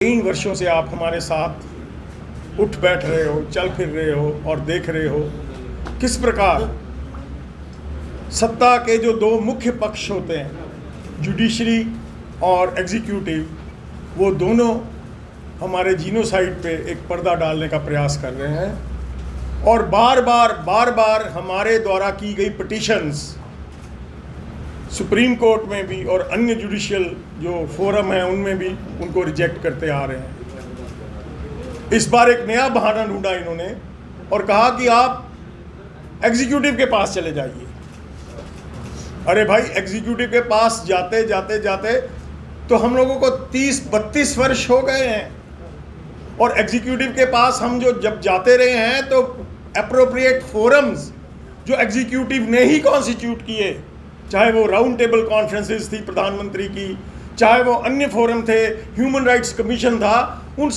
3 वर्षों से आप हमारे साथ उठ बैठ रहे हो, चल फिर रहे हो और देख रहे हो किस प्रकार सत्ता के जो दो मुख्य पक्ष होते हैं, जुडिशरी और एग्जीक्यूटिव, वो दोनों हमारे जीनोसाइड पे एक पर्दा डालने का प्रयास कर रहे हैं और बार बार हमारे द्वारा की गई पिटीशंस सुप्रीम कोर्ट में भी और अन्य जुडिशियल जो फोरम है उनमें भी उनको रिजेक्ट करते आ रहे हैं। इस बार एक नया बहाना ढूंढा इन्होंने और कहा कि आप एग्जीक्यूटिव के पास चले जाइए। अरे भाई, एग्जीक्यूटिव के पास जाते जाते तो हम लोगों को 30-32 वर्ष हो गए हैं और एग्जीक्यूटिव के पास हम जो जब जाते रहे हैं तो एप्रोप्रिएट फोरम्स जो एग्जीक्यूटिव ने ही कॉन्स्टिट्यूट किए, चाहे वो राउंड टेबल कॉन्फ्रेंसेस थी प्रधानमंत्री की, चाहे वो अन्य फोरम थे, ह्यूमन राइट्स कमीशन था, उन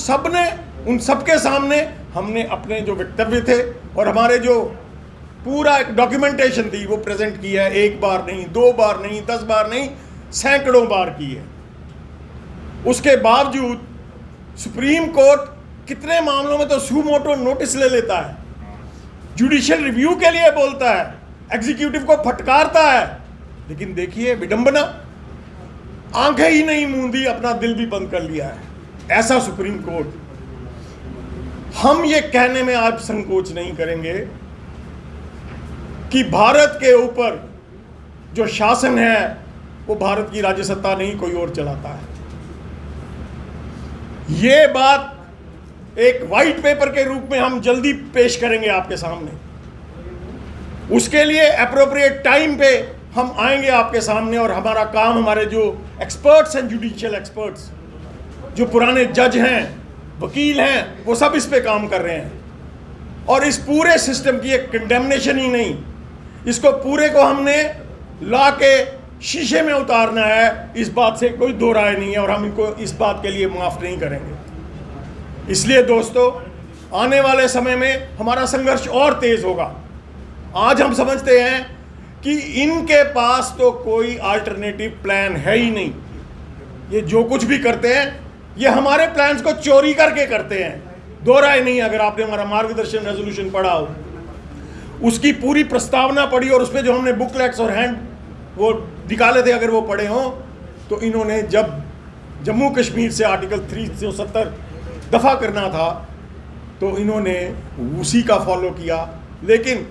सब के सामने हमने अपने जो वक्तव्य थे और हमारे जो पूरा एक डॉक्यूमेंटेशन थी वो प्रेजेंट की है। 1 बार नहीं, 2 बार नहीं, 10 बार नहीं, सैकड़ों बार की है। उसके बावजूद सुप्रीम कोर्ट कितने मामलों में तो सू मोटो नोटिस ले लेता है, जुडिशियल रिव्यू के लिए बोलता है, एग्जीक्यूटिव को फटकारता है, लेकिन देखिए विडंबना, आंखें ही नहीं मूंदी, अपना दिल भी बंद कर लिया है। ऐसा सुप्रीम कोर्ट। हम ये कहने में आज संकोच नहीं करेंगे कि भारत के ऊपर जो शासन है वो भारत की राज्य सत्ता नहीं, कोई और चलाता है। ये बात एक वाइट पेपर के रूप में हम जल्दी पेश करेंगे आपके सामने। उसके लिए एप्रोप्रिएट टाइम पे हम आएंगे आपके सामने और हमारा काम, हमारे जो एक्सपर्ट्स हैं, जुडिशियल एक्सपर्ट्स, जो पुराने जज हैं, वकील हैं, वो सब इस पे काम कर रहे हैं। और इस पूरे सिस्टम की एक कंडेमनेशन ही नहीं, इसको पूरे को हमने ला के शीशे में उतारना है, इस बात से कोई दो राय नहीं है और हम इनको इस बात के लिए माफ़ नहीं करेंगे। इसलिए दोस्तों, आने वाले समय में हमारा संघर्ष और तेज होगा। आज हम समझते हैं कि इनके पास तो कोई अल्टरनेटिव प्लान है ही नहीं। ये जो कुछ भी करते हैं ये हमारे प्लान्स को चोरी करके करते हैं, दो राय नहीं। अगर आपने हमारा मार्गदर्शन रेजोल्यूशन पढ़ा हो, उसकी पूरी प्रस्तावना पढ़ी और उसमें जो हमने बुकलेट्स और हैंड वो निकाले थे, अगर वो पढ़े हों, तो इन्होंने जब जम्मू कश्मीर से आर्टिकल 370 दफ़ा करना था तो इन्होंने उसी का फॉलो किया, लेकिन